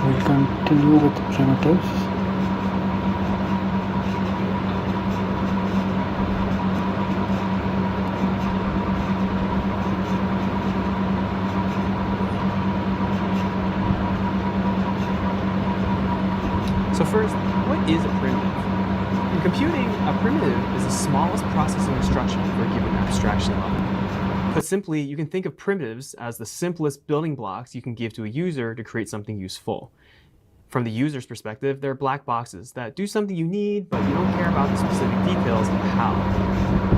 we'll continue with primitives. So first, what is a primitive? In computing, a primitive is the smallest processing instruction for a given abstraction level. Put simply, you can think of primitives as the simplest building blocks you can give to a user to create something useful. From the user's perspective, they're black boxes that do something you need, but you don't care about the specific details of how.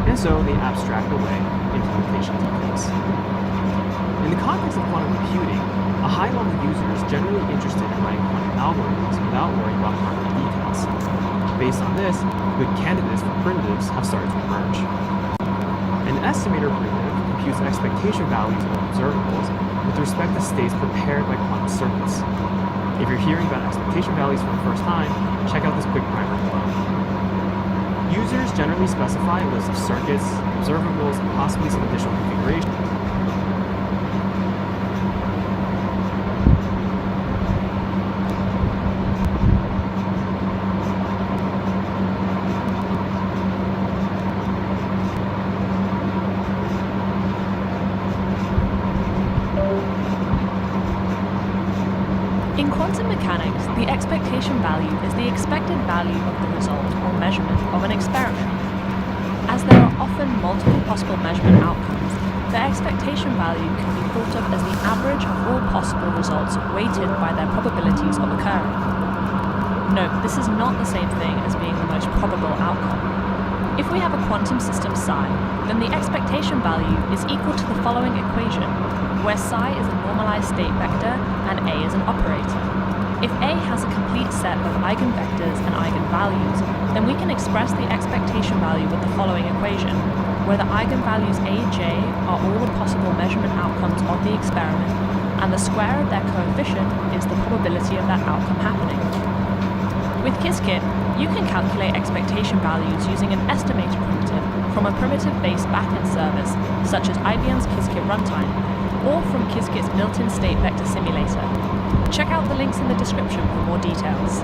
And so they abstract away implementation details. In the context of quantum computing, a high-level user is generally interested in writing quantum algorithms without worrying about hardware details. Based on this, good candidates for primitives have started to emerge. An estimator primitive computes expectation values of observables with respect to states prepared by quantum circuits. If you're hearing about expectation values for the first time, check out this quick primer below. Users generally specify a list of circuits, observables, and possibly some additional configuration. In quantum mechanics, the expectation value is the expected value of the result or measurement of an experiment. As there are often multiple possible measurement outcomes, the expectation value can be thought of as the average of all possible results weighted by their probabilities of occurring. Note, this is not the same thing as being the most probable outcome. If we have a quantum system psi, then the expectation value is equal to the following equation, where psi is a normalized state vector and A is an operator. If A has a complete set of eigenvectors and eigenvalues, then we can express the expectation value with the following equation, where the eigenvalues Aj are all the possible measurement outcomes of the experiment, and the square of their coefficient is the probability of that outcome happening. With Qiskit, you can calculate expectation values using an estimator primitive from a primitive-based backend service, such as IBM's Qiskit Runtime, or from Qiskit's built-in state vector simulator. Check out the links in the description for more details.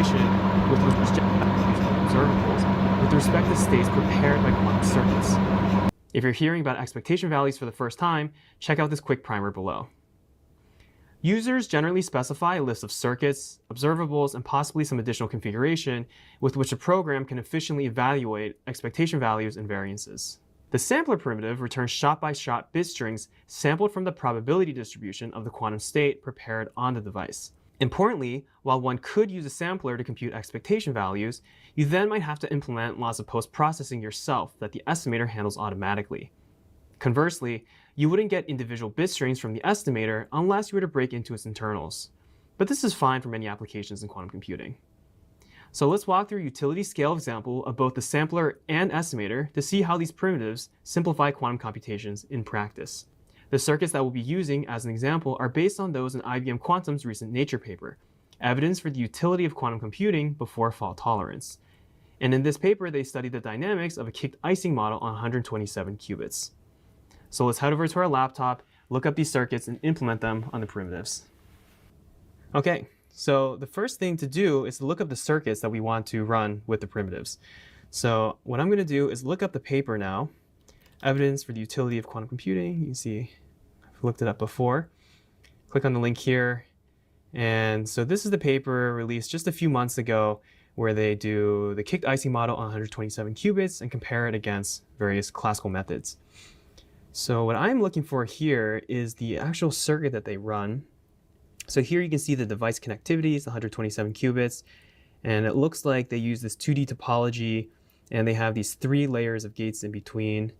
with observables with respect to states prepared by quantum circuits. If you're hearing about expectation values for the first time, check out this quick primer below. Users generally specify a list of circuits, observables, and possibly some additional configuration with which a program can efficiently evaluate expectation values and variances. The sampler primitive returns shot-by-shot bit strings sampled from the probability distribution of the quantum state prepared on the device. Importantly, while one could use a sampler to compute expectation values, you then might have to implement lots of post-processing yourself that the estimator handles automatically. Conversely, you wouldn't get individual bit strings from the estimator unless you were to break into its internals. But this is fine for many applications in quantum computing. So let's walk through a utility scale example of both the sampler and estimator to see how these primitives simplify quantum computations in practice. The circuits that we'll be using as an example are based on those in IBM Quantum's recent Nature paper, Evidence for the Utility of Quantum Computing Before Fault Tolerance. And in this paper, they studied the dynamics of a kicked icing model on 127 qubits. So let's head over to our laptop, look up these circuits, and implement them on the primitives. Okay, so the first thing to do is to look up the circuits that we want to run with the primitives. So what I'm going to do is look up the paper now, Evidence for the Utility of Quantum Computing. You can see I've looked it up before. Click on the link here. And so this is the paper released just a few months ago where they do the kicked icing model on 127 qubits and compare it against various classical methods. So what I'm looking for here is the actual circuit that they run. So here you can see the device connectivity is 127 qubits, and it looks like they use this 2D topology, and they have these 3 layers of gates in between.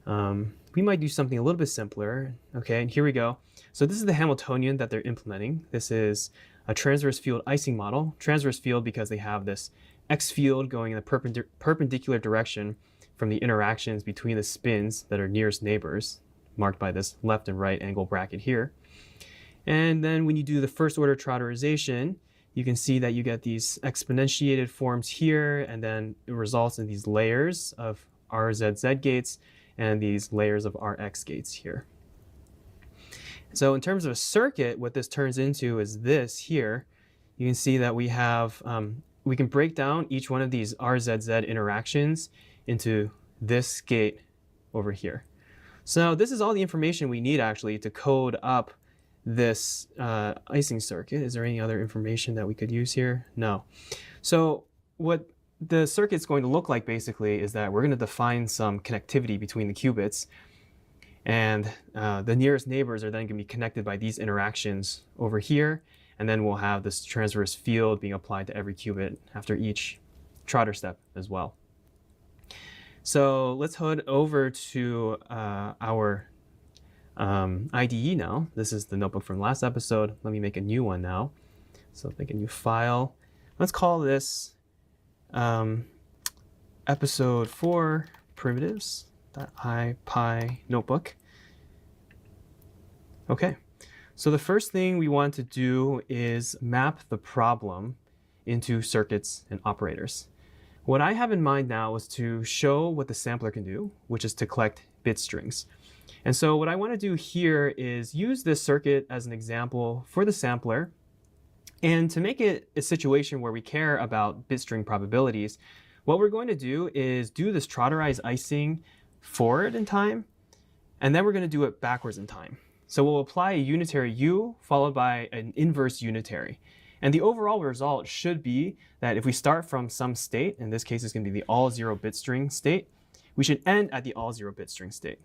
We might do something a little bit simpler. Okay, and here we go. So this is the Hamiltonian that they're implementing. This is a transverse field icing model. Transverse field because they have this X field going in a perpendicular direction from the interactions between the spins that are nearest neighbors, marked by this left and right angle bracket here. And then when you do the first order trotterization, you can see that you get these exponentiated forms here, and then it results in these layers of RZZ gates and these layers of RX gates here. So in terms of a circuit, what this turns into is this here. You can see that we have, we can break down each one of these RZZ interactions into this gate over here. So this is all the information we need actually to code up this icing circuit. Is there any other information that we could use here? No. So what the circuit's going to look like basically is that we're going to define some connectivity between the qubits, and the nearest neighbors are then going to be connected by these interactions over here, and then we'll have this transverse field being applied to every qubit after each trotter step as well. So let's head over to our IDE now. This is the notebook from last episode. Let me make a new one now. So make a new file. Let's call this episode 4 primitives.ipy notebook. Okay, so the first thing we want to do is map the problem into circuits and operators. What I have in mind now is to show what the sampler can do, which is to collect bit strings. And so what I want to do here is use this circuit as an example for the sampler. And to make it a situation where we care about bit string probabilities, what we're going to do is do this trotterized icing forward in time, and then we're going to do it backwards in time. So we'll apply a unitary U followed by an inverse unitary. And the overall result should be that if we start from some state, in this case it's going to be the all 0 bit string state, we should end at the all 0 bit string state.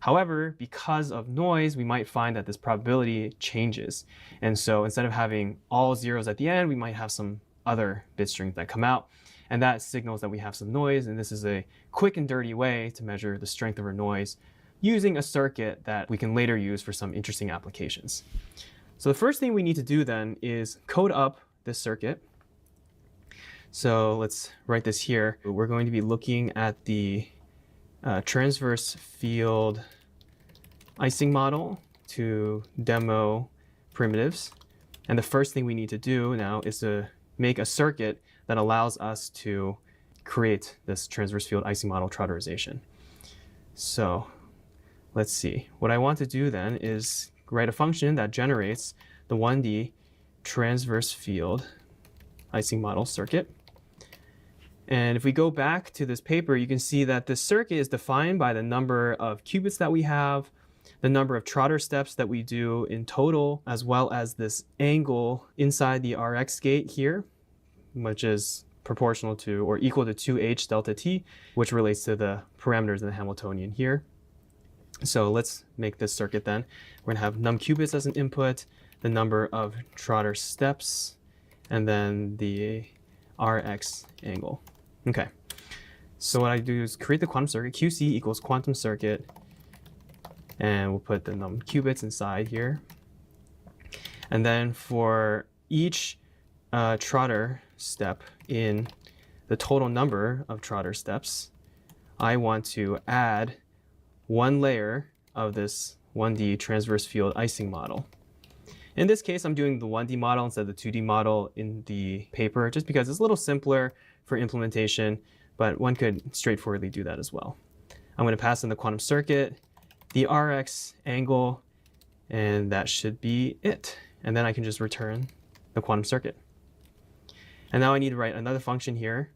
However, because of noise, we might find that this probability changes. And so instead of having all zeros at the end, we might have some other bit strings that come out. And that signals that we have some noise. And this is a quick and dirty way to measure the strength of our noise using a circuit that we can later use for some interesting applications. So the first thing we need to do then is code up this circuit. So let's write this here. We're going to be looking at the transverse field icing model to demo primitives. And the first thing we need to do now is to make a circuit that allows us to create this transverse field icing model trotterization. So let's see. What I want to do then is write a function that generates the 1D transverse field Ising model circuit. And if we go back to this paper, you can see that this circuit is defined by the number of qubits that we have, the number of Trotter steps that we do in total, as well as this angle inside the Rx gate here, which is proportional to or equal to 2h delta t, which relates to the parameters in the Hamiltonian here. So let's make this circuit then. We're gonna have num qubits as an input, the number of Trotter steps, and then the Rx angle. Okay, so what I do is create the quantum circuit, QC equals quantum circuit, and we'll put the num qubits inside here. And then for each Trotter step in the total number of Trotter steps, I want to add one layer of this 1D transverse field Ising model. In this case, I'm doing the 1D model instead of the 2D model in the paper, just because it's a little simpler for implementation, but one could straightforwardly do that as well. I'm going to pass in the quantum circuit, the Rx angle, and that should be it. And then I can just return the quantum circuit. And now I need to write another function here.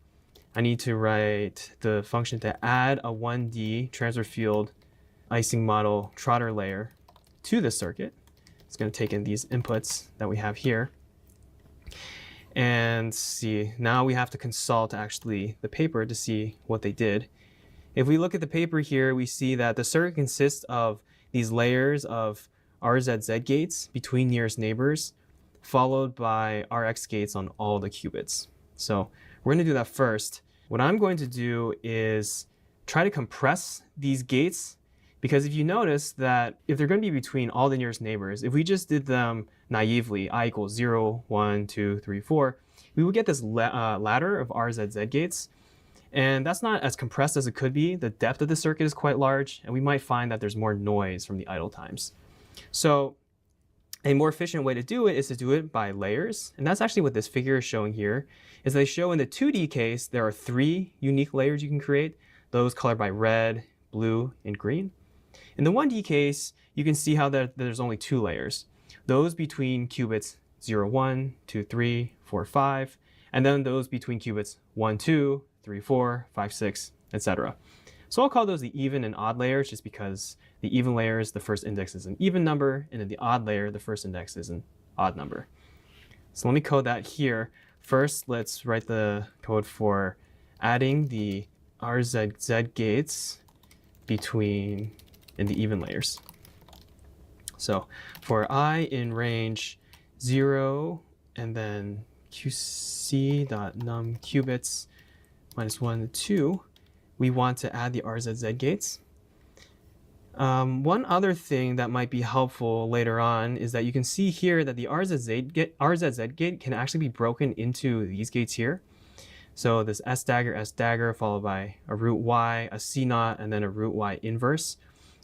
I need to write the function to add a 1D transfer field Ising model Trotter layer to the circuit. It's going to take in these inputs that we have here. And see, now we have to consult actually the paper to see what they did. If we look at the paper here, we see that the circuit consists of these layers of RZZ gates between nearest neighbors, followed by Rx gates on all the qubits. So we're going to do that first. What I'm going to do is try to compress these gates, because if you notice that if they're going to be between all the nearest neighbors, if we just did them naively, I equals 0, 1, 2, 3, 4, we would get this ladder of RZZ gates. And that's not as compressed as it could be. The depth of the circuit is quite large, and we might find that there's more noise from the idle times. So a more efficient way to do it is to do it by layers. And that's actually what this figure is showing here, is they show in the 2D case, there are 3 unique layers you can create, those colored by red, blue, and green. In the 1D case, you can see how there's only 2 layers. Those between qubits 0, 1, 2, 3, 4, 5, and then those between qubits 1, 2, 3, 4, 5, 6, etc. So I'll call those the even and odd layers, just because the even layers, the first index is an even number, and then the odd layer, the first index is an odd number. So let me code that here. First, let's write the code for adding the RZZ gates between in the even layers. So for I in range 0 and then qc.num qubits minus 1 to 2, we want to add the RZZ gates. One other thing that might be helpful later on is that you can see here that the RZZ gate can actually be broken into these gates here. So this S dagger, followed by a root Y, a C naught, and then a root Y inverse.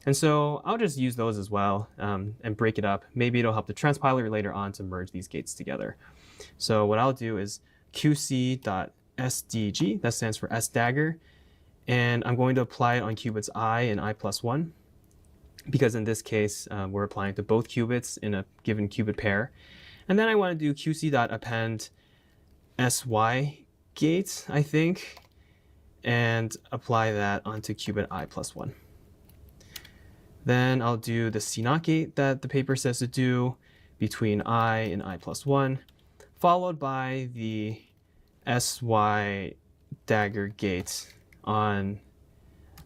And so I'll just use those as well and break it up. Maybe it'll help the transpiler later on to merge these gates together. So what I'll do is qc.sdg, that stands for S dagger, and I'm going to apply it on qubits I and I plus 1, because in this case, we're applying to both qubits in a given qubit pair. And then I want to do qc.append sy gate, I think, and apply that onto qubit I plus 1. Then I'll do the C0 gate that the paper says to do between I and I plus 1, followed by the sy dagger gate on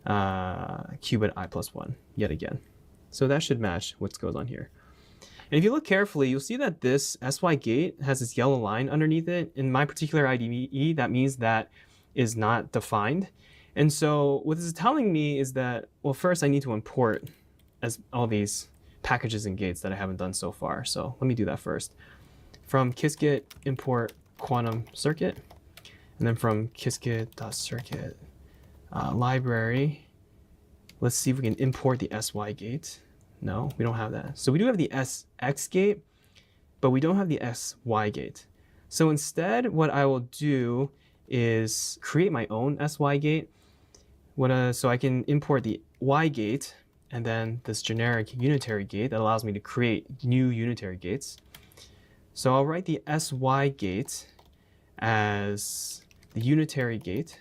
qubit I plus 1 yet again. So that should match what goes on here. And if you look carefully, you'll see that this sy gate has this yellow line underneath it. In my particular IDE, that means that is not defined. And so what this is telling me is that, well, first I need to import as all these packages and gates that I haven't done so far. So let me do that first. From Qiskit import quantum circuit, and then from Qiskit.circuit library, let's see if we can import the sy gate. No, we don't have that. So we do have the sx gate, but we don't have the sy gate. So instead, what I will do is create my own sy gate. So I can import the y gate and then this generic unitary gate that allows me to create new unitary gates. So I'll write the sy gate as the unitary gate,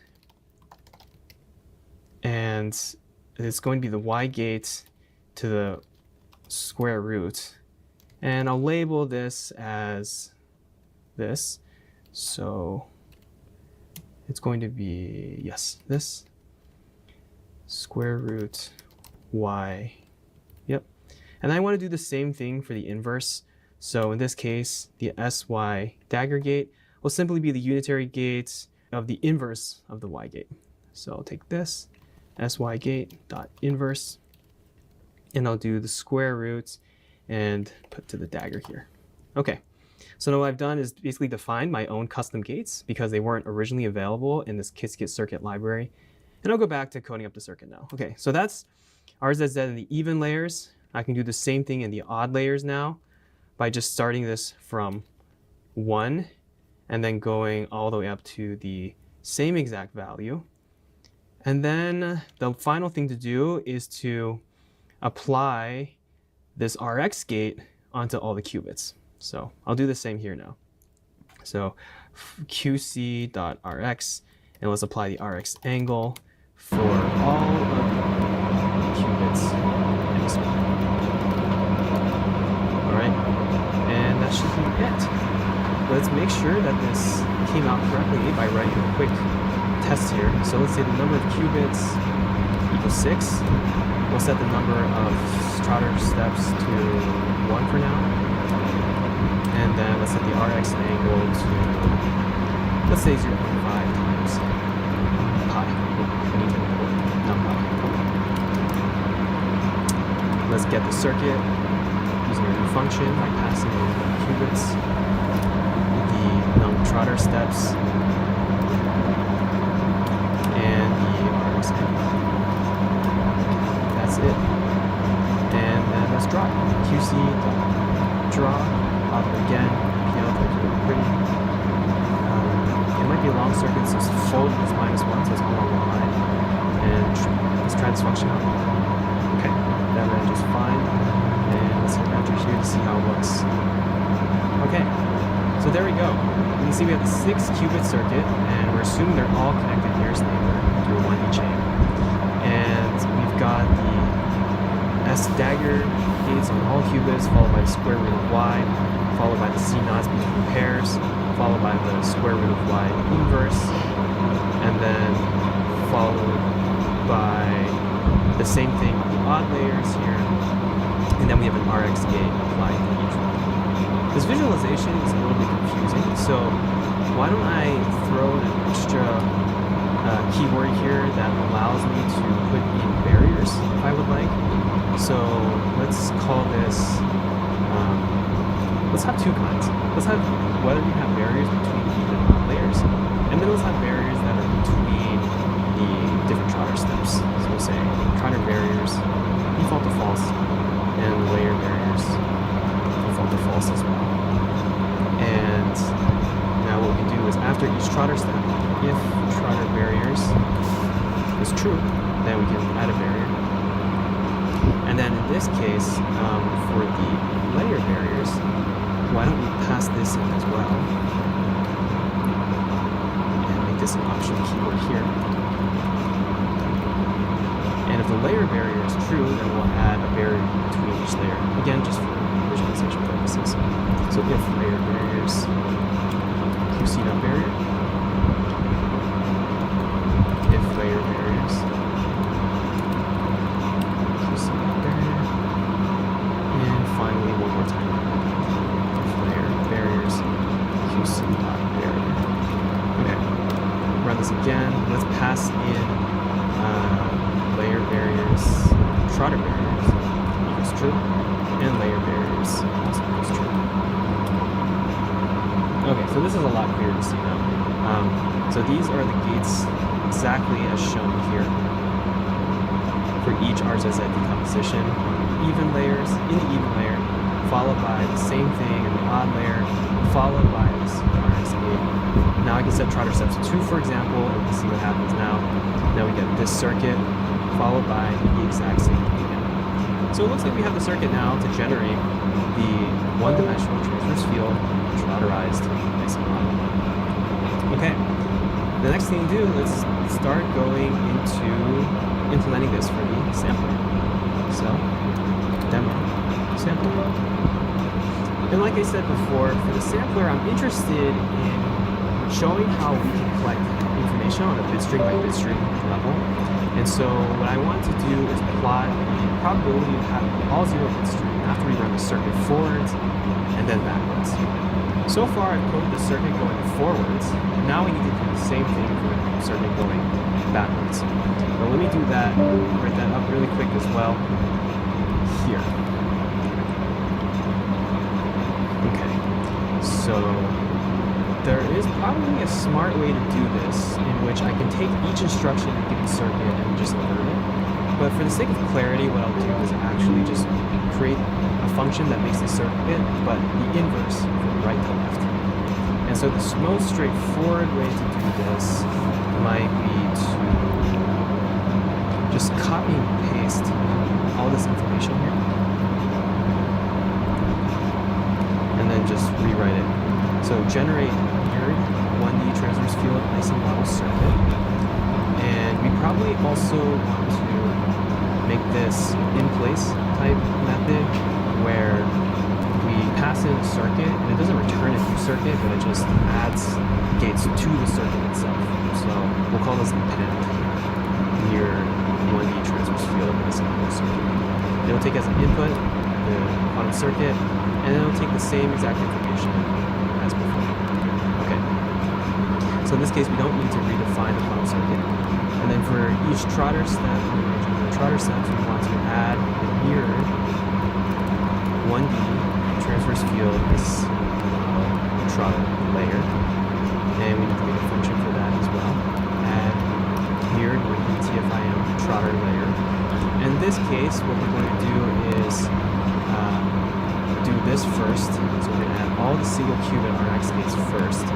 and it's going to be the y gate to the square root. And I'll label this as this. So it's going to be, yes, this square root y. Yep. And I want to do the same thing for the inverse. So in this case, the sy dagger gate will simply be the unitary gate of the inverse of the y gate. So I'll take this sy gate dot inverse, and I'll do the square root and put to the dagger here. Okay, so now what I've done is basically define my own custom gates because they weren't originally available in this Qiskit circuit library. And I'll go back to coding up the circuit now. Okay, so that's RZZ in the even layers. I can do the same thing in the odd layers now by just starting this from 1 and then going all the way up to the same exact value. And then the final thing to do is to apply this Rx gate onto all the qubits. So I'll do the same here now. So QC.Rx, and let's apply the Rx angle for all of the qubits in this one. All right, and that should be it. Let's make sure that this came out correctly by writing a quick test here. So let's say the number of qubits equals 6. We'll set the number of Trotter steps to 1 for now. And then let's set the Rx angle to, let's say 0.5 times pi. Let's get the circuit using a new function by passing in the qubits, the num Trotter steps, and the Rx angle. That's it. And then let's draw QC draw up again. Piano looks really pretty. It might be a long circuit, so fold is -1, so it's all on one line. And let's try this function out. Okay, that ran just fine. And let's hit enter here to see how it looks. Okay, so there we go. You can see we have the 6 qubit circuit, and we're assuming they're all connected nearest neighbor through a 1D chain. And we've got the S dagger gates on all qubits, followed by the square root of y, followed by the C naughts between pairs, followed by the square root of y inverse, and then followed by the same thing on the odd layers here, and then we have an Rx gate applied to each one. This visualization is a little bit confusing, so why don't I throw an extra keyword here that allows me to put in barriers if I would like. So let's call this, let's have 2 kinds. Let's have whether we have barriers between even and odd layers, and then let's have barriers that are between the different Trotter steps. So we'll say Trotter barriers default to false, and layer barriers default to false as well. And now what we can do is after each Trotter step, if Trotter barriers is true, then we can add a barrier. And then in this case, for the layer barriers, why don't we pass this in as well? And make this an optional keyword here. And if the layer barrier is true, then we'll add a barrier between each layer. Again, just for visualization purposes. So if layer barriers, QC.barrier, if layer barriers, QC.barrier, and finally one more time, if layer barriers, QC.barrier. Okay, run this again. Let's pass in layer barriers, Trotter barriers equals true, and layer barriers also equals true. Okay, so this is a lot clearer to see now. So these are the gates exactly as shown here for each RZZ decomposition on the even layers, in the even layer, followed by the same thing in the odd layer, followed by this Rx gate. Now I can set Trotter steps 2, for example, and we can see what happens now. Now we get this circuit, followed by the exact same thing again. So it looks like we have the circuit now to generate the one-dimensional transverse field Trotterized IC model. The next thing to do, let's start going into implementing this for the sampler. So, demo, sampler. And like I said before, for the sampler, I'm interested in showing how we can collect information on a bitstring by bitstring level. And so what I want to do is plot the probability of having all 0 bitstring after we run the circuit forwards and then backwards. So far I've coded the circuit going forwards. Now we need to do the same thing for the circuit going backwards. But let me do that, write that up really quick as well here. Okay, so there is probably a smart way to do this in which I can take each instruction in a given circuit and just invert it. But for the sake of clarity, what I'll do is actually just create a function that makes the circuit, but the inverse from right to left. And so the most straightforward way to do this might be to just copy and paste all this information here, and then just rewrite it. So generate mirrored 1D transverse field Ising model circuit. And we probably also want to make this in place type method where we pass in a circuit and it doesn't return a new circuit, but it just adds gates to the circuit itself. So we'll call this append mirrored 1D transverse field Ising model circuit. It'll take as an input the quantum circuit, and then it'll take the same exact information as before. Okay. So in this case, we don't need to redefine the quantum circuit. And then for each Trotter step, the Trotter steps, we want to add a mirrored 1D transverse field this Trotter layer. And we need to make a function for that as well. Add mirrored 1D TFIM Trotter layer. In this case, what we're going to do is do this first. So we're going to add all the single qubit RX gates first.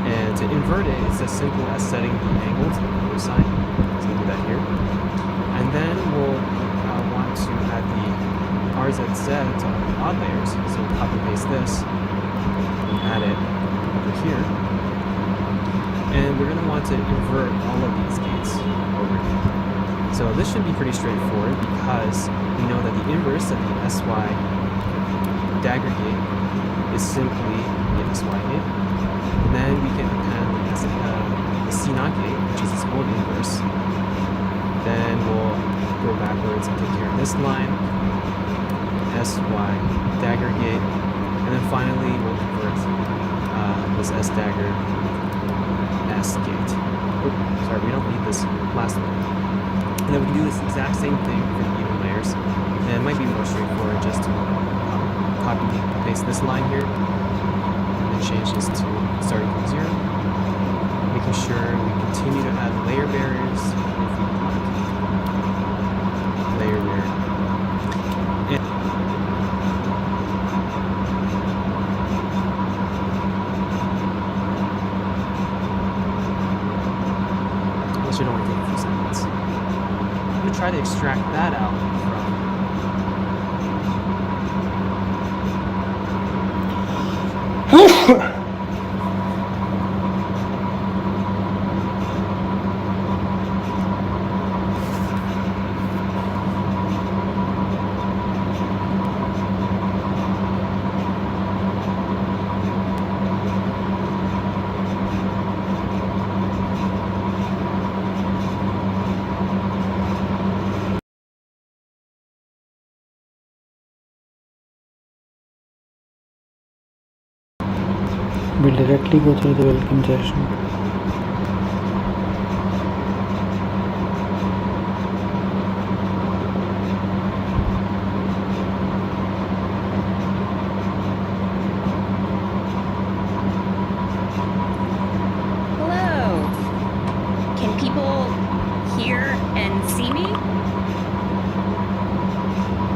And to invert it, it's as simple as setting the angle to the cosine. So we'll do that here. And then we'll want to add the RZZ to the odd layers. So we'll copy paste this and add it over here. And we're going to want to invert all of these gates over here. So this should be pretty straightforward because we know that the inverse of the SY dagger gate is simply the SY gate. And then we can append the C0 gate, which is its own inverse. Then we'll go backwards and take care of this line, SY dagger gate. And then finally we'll invert this S dagger S gate. Oh, sorry, we don't need this last one. And then we can do this exact same thing for the even layers. And it might be more straightforward just to copy and paste this line here and then change this to starting from 0. Making sure we continue to add layer barriers if we like. Layer barrier. And that should only take a few seconds. I'm going to try to extract that out from We'll directly go through the welcome session. Hello. Can people hear and see me?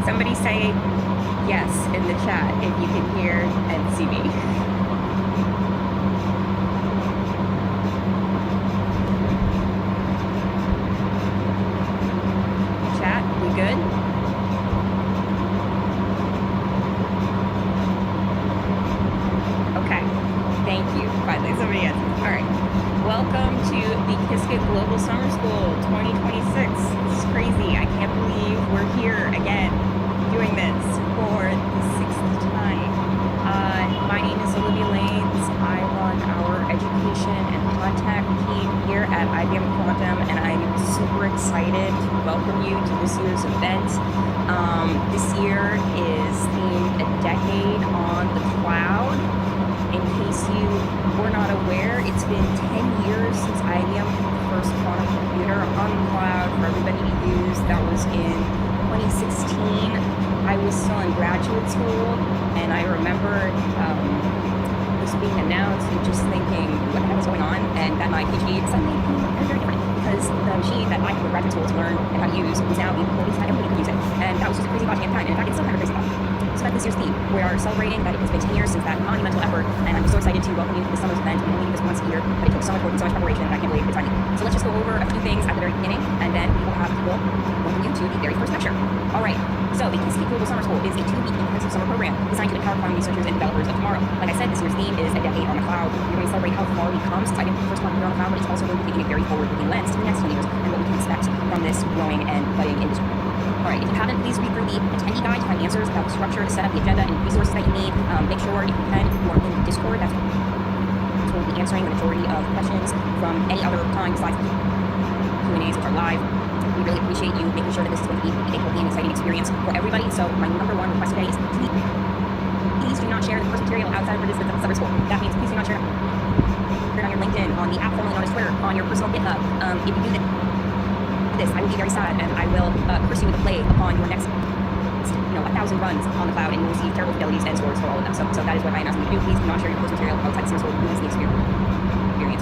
Somebody say yes in the chat if you can hear and see me. Chat, we good? Okay. Thank you. Finally, somebody answered. All right. welcome to the Kiskit Global Summer School 2026. This is crazy. I can't believe we're here again doing this for the 6th time. My name is Olivia Lanes. I run our education and contact team here at IBM Quantum, and I'm super excited to welcome you to this year's event. This year is themed A Decade on the Cloud. In case you were not aware, it's been 10 years since IBM first quantum computer on the cloud for everybody to use. That was in 2016. I was still in graduate school, and I remember this being announced and just thinking, what the heck is going on? And that my PhD suddenly became very different, because the machine that I went to graduate school to learn and how to use is now being released and everybody can use it. And that was just a crazy thought at the time, and in fact, it's still kind of a crazy thought. So that's this year's theme. We are celebrating that it's been 10 years since that monumental effort, and I'm so excited to welcome you to this summer's event. We only do this once a year, but it took so much work and so much preparation that I can't believe it's finally. So let's just go over a few things at the very beginning, and then we will have people welcome you to the very first lecture. All right. So the Kiskit Global Summer School is a 2-week intensive summer program designed to empower quantum researchers and developers of tomorrow. Like I said, this year's theme is A Decade on the Cloud. We're going to celebrate how far we've come since IBM first quantum computer on the cloud, but it's also going to be taking a very forward-looking lens to the next 10 years and what we can expect from this growing and budding industry. All right, if you haven't, please read through the attendee guide to find answers about the structure, to set up the agenda, and resources that you need. Make sure, if you can, you are in Discord. That's where we'll be answering the majority of questions from any other time besides Q&As, which are live. We really appreciate you making sure that this is going to be a healthy and exciting experience for everybody. So my number one request today is please do not share the course material outside of participants of the summer school. That means please do not share it on your LinkedIn, on the app formerly known as Twitter, on your personal GitHub. If you do this, I will be very sad, and I will curse you with a plague upon your next 1,000 runs on the cloud, and you will receive terrible fidelities and scores for all of them. So that is what I am asking you to do. Please do not share your course material outside the summer school. This is the experience.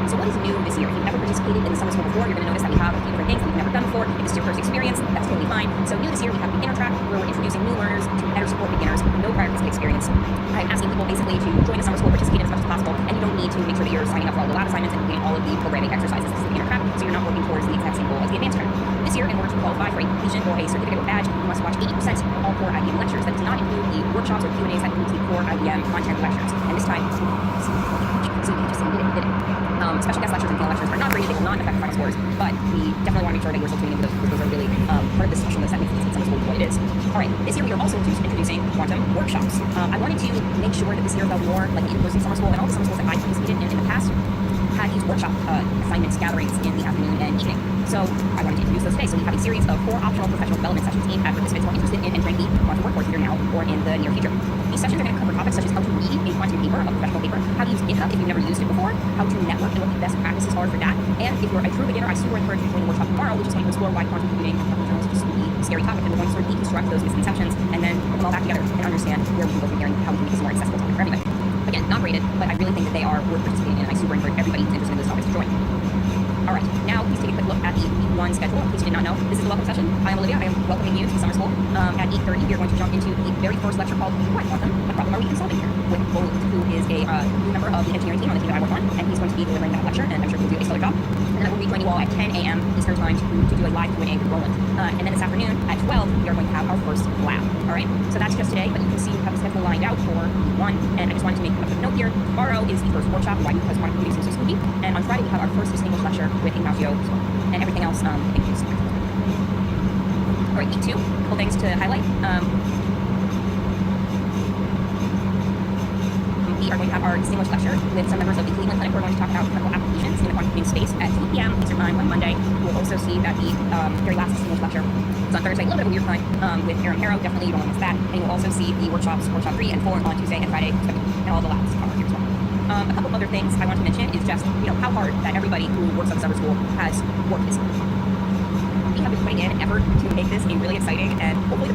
So what is new this year? If you've never participated in the summer school before, you're going to notice that we have a few different things that we've never done before. If this is your first experience, that's totally fine. So new this year, we have beginner track, where we're introducing new learners to better support beginners with no prior Kiskit experience. I'm asking people basically to join the summer school, participate as much as possible, and you don't need to make sure that you're signing up for all the lab assignments and completing all of the programming exercises. This is the beginner track, so you're not working towards the exact same goal as the advanced track. This year, in order to qualify for a completion or a certificate or badge, you must watch 80% of all core IBM lectures. That does not include the workshops or Q&As that include the core IBM content lectures. And this time, so you just did it. Special guest lectures and panel lectures are not graded. They will not affect final scores, but we definitely want to make sure that you're still tuning into those, because those are really part of the specialness that makes this summer school what it is. All right, this year we are also introducing quantum workshops. I wanted to make sure that this year felt more like the in-person summer school, and all the summer schools that I participated in the past had these workshop assignments, gatherings in the afternoon and evening. So I wanted to introduce those today. So we have a series of 4 optional professional development sessions aimed at participants who are interested in entering the quantum workforce either now or in the near future. These sessions are going to cover topics such as how to read a quantum paper, a professional paper, how to use GitHub if you've never used it before, how to network and what the best practices are for that. And if you're a true beginner, I super encourage you to join the workshop tomorrow, which is going to explore why quantum computing is just a scary topic, and we're going to sort of deconstruct those misconceptions and then put them all back together and understand where we can go from here and how we can make this more accessible topic for everybody. Again, not graded, but I really think that they are worth participating in, and I super encourage everybody who's interested in those topics to join. All right, now please take a quick look at the week 1 schedule. In case you did not know, this is the welcome session. I am Olivia. I am welcoming you to the summer school. At 8:30, we are going to jump into the very first lecture called Why Quantum? What problem are we solving here? With Roland, who is a new member of the engineering team on the team that I work on, and he's going to be delivering that lecture, and I'm sure he'll do a stellar job. And then I will be joining you all at 10 a.m. Eastern time to do a live Q&A with Roland. And then this afternoon at 12, we are going to have our first lab. All right, so that's just today, but you can see we have the schedule lined out for week 1. And I just wanted to make a quick note here. Tomorrow is the first workshop, why because quantum computing seems so spooky. And on Friday, we have our first distinguished lecture with Ignacio, and everything else, I think is all right, week 2, a couple things to highlight. We are going to have our distinguished lecture with some members of the Cleveland Clinic. We're going to talk about clinical applications in the quantum computing space at 2 p.m. Eastern time on Monday. We'll also see that the very last distinguished lecture is on Thursday, a little bit of a weird time, with Aaron Harrow. Definitely you don't want to miss that. And you'll also see the workshops, workshop 3 and 4 on Tuesday and Friday, and all the labs are here as well. A couple other things I want to mention is just, how hard that everybody who works on the summer school has worked this year. We have been putting in effort to make this a really exciting and hopefully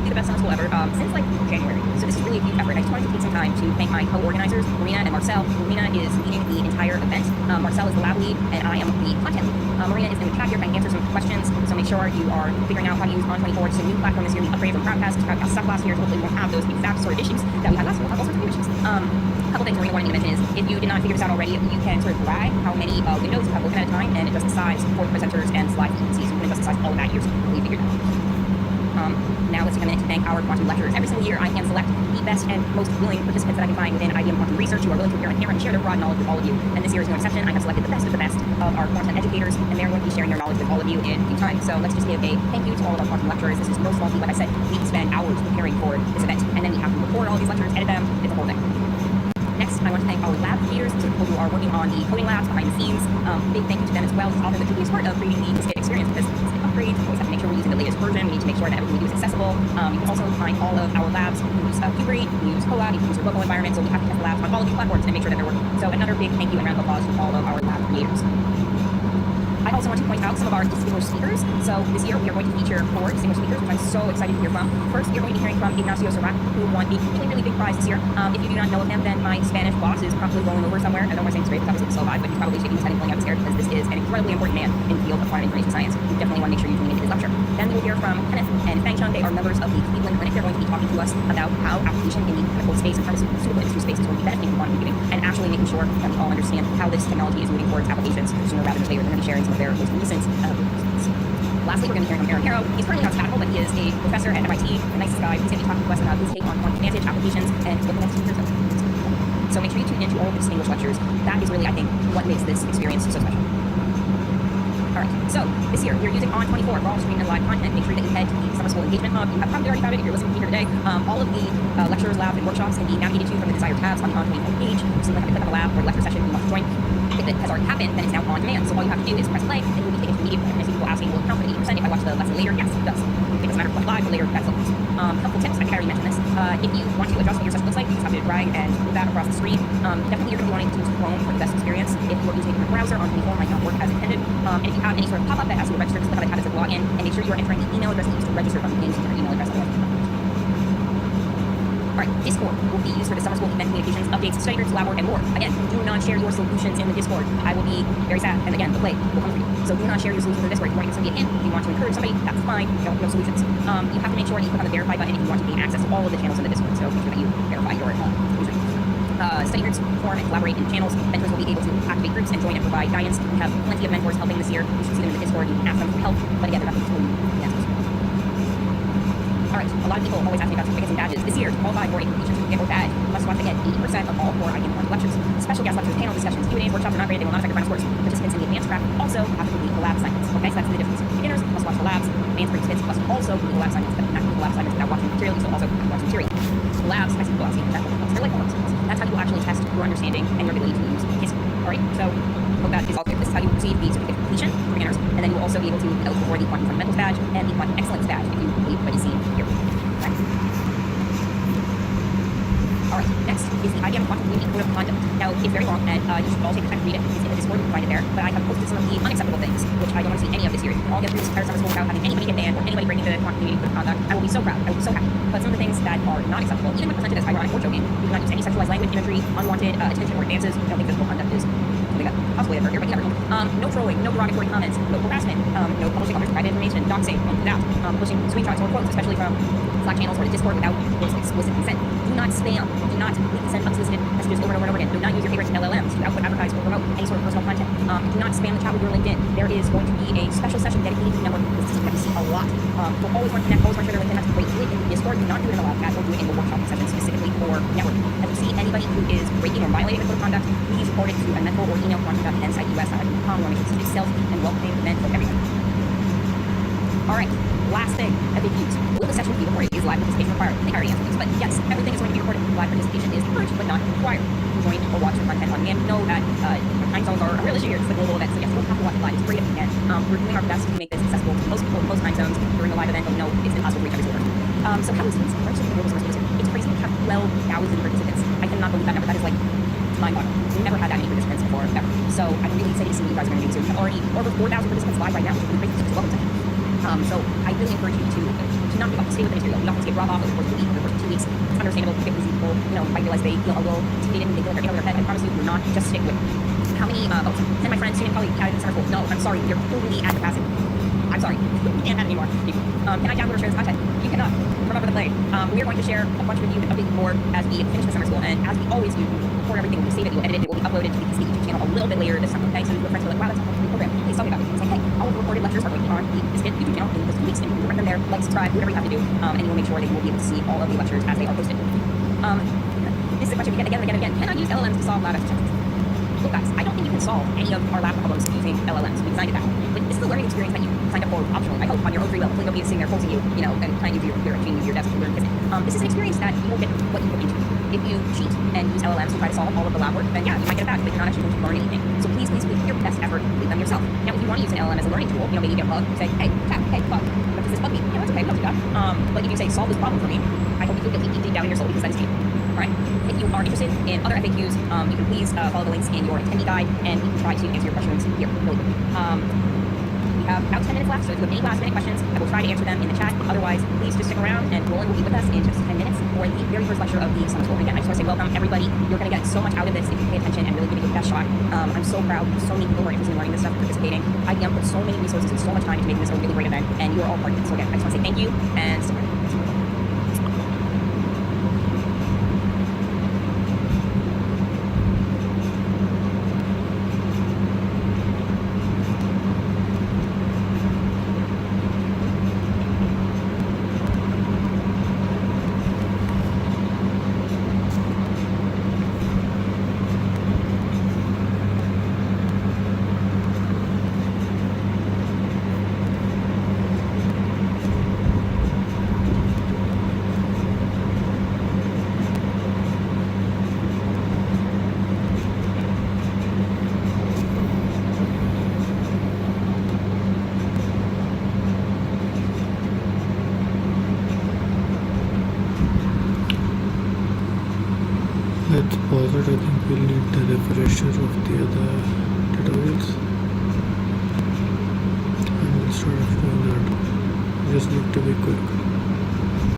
the best summer school ever since like January. So this is really a huge effort. I just wanted to take some time to thank my co-organizers, Marina and Marcel. Marina is leading the entire event. Marcel is the lab lead, and I am the content lead. Marina is in the chat here if I can answer some questions, so make sure you are figuring out how to use On24. It's a new platform this year. We upgraded from Crowdcast to Crowdcast sucked last year, so hopefully we won't have those exact sort of issues that we had last year. We'll have all sorts of new issues. A couple things Marina wanted me to mention is, if you did not figure this out already, you can sort of drag how many windows you have open at a time, and adjust the size for the presenters and slides. You can see, so you can adjust the size of all of that here, so hopefully you figured it out. Now let's take a minute to thank our quantum lecturers. Every single year I hand select the best and most willing participants that I can find within IBM Quantum Research who are willing to appear on camera and share their broad knowledge with all of you. And this year is no exception. I have selected the best of our quantum educators, and they're going to be sharing their knowledge with all of you in due time. So let's just give a thank you to all of our quantum lecturers. This is no small feat. Like I said, we spend hours preparing for this event, and then we have to record all these lectures, edit them. It's a whole thing. Next, I want to thank our lab creators, so people who are working on the coding labs behind the scenes. Big thank you to them as well. It's often the biggest part of creating the Qiskit experience because it's an upgrade. We always have to make sure we're using the latest version. We need to make sure that everything we do is accessible. You can also find all of our labs. You can use Qgrade, you can use Colab, you can use your local environment. So we have to test the labs on all of these platforms and make sure that they're working. So another big thank you and round of applause to all of our lab creators. I also want to point out some of our distinguished speakers. So this year we are going to feature 4 distinguished speakers, which I'm so excited to hear from. First, you're going to be hearing from Ignacio Serrat, who won a really big prize this year. If you do not know of him, then my Spanish boss is probably rolling over somewhere. I don't want to say he's great because obviously he's so alive, but he's probably shaking his head and pulling out his hair because this is an incredibly important man in the field of quantum information science. You definitely want to make sure you tune into his lecture. Then we will hear from Kenneth and Fang Chung. They are members of the Cleveland Clinic. They're going to be talking to us about how application in the clinical space and pharmaceutical industry space is going to be benefiting from quantum computing and actually making sure that we all understand how this technology is moving towards applications sooner rather than later. They're going to be sharing some of their most recent Lastly, we're going to be hearing from Aaron Harrow. He's currently on sabbatical, but he is a professor at MIT, the nicest guy. He's going to be talking to us about his take on quantum advantage applications and what the next 2 years are. So make sure you tune into all of the distinguished lectures. That is really, I think, what makes this experience so special. Alright, so this year we're using On24 for all streaming and live content. Make sure that you head to the Summer School Engagement Hub. You have probably already found it if you're listening to me here today. All of the lectures, labs, and workshops can be navigated to from the desired tabs on the On24 page. You simply have to click on the lab or lecture session you want to join. If it has already happened, then it's now on demand. So all you have to do is press play, and you'll be taken to the meeting. And I see people asking, will it count for the 80% if I watch the lesson later? Yes, it does. It doesn't matter if I watch live or later, that's what it is. Helpful tips, I think I already mentioned this. If you want to adjust what your session looks like, you just have to drag and move that across the screen. Definitely you're going to be wanting to use Chrome for the best experience. If you're using a browser, On24 might not work as intended. And if you have any sort of pop-up that asks you to register, just click on the tab that says login, and make sure you are entering the email address that you used to register from the beginning to your email address. Alright, Discord will be used for the summer school event communications, updates, study groups, lab work, and more. Again, do not share your solutions in the Discord. I will be very sad. And again, the play will come for you. So do not share your solutions in the Discord. If you want to give somebody a hint, if you want to encourage somebody, that's fine. No solutions. You have to make sure that you click on the verify button if you want to gain access to all of the channels in the Discord. So make sure that you verify your user. Study groups form and collaborate in channels. Mentors will be able to activate groups and join and provide guidance. We have plenty of mentors helping this year. You should see them in the Discord. You can ask them for help. But again, they're not going to tell you the answers. Alright, a lot of people always ask me about certificates and badges. This year, to qualify for a completion certificate or badge, you must want to get 80% of all 4 IBM Quantum lectures. Special guest lectures, panel discussions, Q&As, workshops are not graded. They will not affect your final scores. Participants in the advanced track also have to complete the lab assignments. Okay, so that's the difference. Beginners must watch the labs. Advanced participants must also complete the lab assignments, but not complete the lab assignments without watching the material. You still also have to watch the material. The labs, I see people asking that. They're like homework. That's how you will actually test your understanding and your ability to use history. Alright, so hope that is all clear. This is how you receive the certificate of completion for beginners, and then you will also be able to note for the Quantum Fundamentals badge and the Quantum Excellence badge if you complete what is seen here. Alright, next is the IBM Quantum Community Code of Conduct. Now, it's very long, and you should all take the time to read it. It's in the Discord, you can find it there. But I have posted some of the unacceptable things, which I don't want to see any of this year. If we all get through this entire summer school without having anybody get banned or anybody breaking the Quantum Community Code of Conduct, I will be so proud. I will be so happy. But some of the things that are not acceptable, even when presented as ironic or joking, you do not use any sexualized language, imagery, unwanted attention or advances. I don't think physical conduct is possibly ever here, but you never know. No trolling, no derogatory comments, no harassment, no publishing others' private information, doxing, without publishing screenshots or quotes, especially from Slack channels or the Discord without explicit consent. Do not spam. Do not send unsolicited messages over and over and over again. Do not use your favorite LLMs to output, advertise, or promote any sort of personal content. Do not spam the chat with your LinkedIn. There is going to be a special session dedicated to networking. This is something that we see a lot. So always want to connect, always want to share their LinkedIn. That's great. Do it in the Discord. Do not do it in the lab chat. Or do it in the workshop session specifically for networking. If you see anybody who is breaking or violating the code of conduct, please report it to a mentor or email quantum.insightus.com. We want to make sure it's safe and welcoming event for everyone. Alright, last thing, FAQs. Will the session be recorded? Is live participation required? I think I already answered these, but yes, everything is going to be recorded. Live participation is encouraged, but not required. To join or watch the content on demand, know that time zones are a real issue here. It's a global event, so yes, you don't have to watch it live. It's free if you can. We're doing our best to make this accessible to most people in most time zones during a live event, but we know it's impossible to reach every single person. So how many students are actually global summer schools? It's crazy. We have 12,000 participants. I cannot believe that number. That is like mind-boggling. We've never had that many participants before, ever. So I'm really excited to see what you guys are going to do. So we have already over 4,000 participants live right now, which is really great. So welcome to them. So I really encourage you to not give up, to stay with the material. You don't have to get raw off over the course of a week, over the course of 2 weeks. It's understandable. People get busy. People, might realize they feel a little intimidated and they feel like they're in over their head. I promise you, you're not. Just stick with it. How many votes? 10 of my friends, student colleagues, out of the summer school. No, I'm sorry. You're totally at capacity. I'm sorry. We can't have it anymore. Can I download or share this content? You cannot. Remember the play. We are going to share a bunch of reviews and update you more as we finish the summer school. And as we always do, before everything, we'll save it, we'll edit it, it will be uploaded to the Qiskit YouTube channel a little bit later this summer. Okay, so your friends are like, wow, that's a great program. Please tell me about it. It's like, hey, all of the recorded lectures are going to be on the Qiskit YouTube channel in just 2 weeks, and we recommend there, like, subscribe, do whatever you have to do, and you will make sure that you will be able to see all of the lectures as they are posted. This is a question we get again and again and again. Can I use LLMs to solve lab exercises? Look, guys, I don't think you can solve any of our lab problems using LLMs. We designed it that way. But this is a learning experience that you signed up for optionally. I hope on your own free will. Hopefully nobody is sitting there forcing you, and trying to use your desk to learn physics. This is an experience that you will get what you put into. If you cheat and use LLMs to try to solve all of the lab work, then yeah, you might get it back, but you're not actually going to learn anything. So please, put your best effort, complete them yourself. Now, if you want to use an LLM as a learning tool, maybe you get a bug, you say, hey, chat, hey, bug, what does this bug mean? Yeah, that's okay, we'll do that. But if you say, solve this problem for me, I hope you feel deep down in your soul because that is deep. Alright? If you are interested in other FAQs, you can please follow the links in your attendee guide, and we can try to answer your questions here really quickly. We have about 10 minutes left, so if you have any last-minute questions, I will try to answer them in the chat. Otherwise, please just stick around, and Roland will be with us in just 10 minutes for the very first lecture of the summer school. And again, I just want to say welcome, everybody. You're going to get so much out of this if you pay attention and really give it your best shot. I'm so proud. So many people who are interested in learning this stuff and participating. IBM put so many resources and so much time into making this a really great event, and you are all part of it. So again, I just want to say thank you, and stick around. Let's pause it. I think we'll need the refresher of the other tutorials. And we'll start off doing that. Just need to be quick.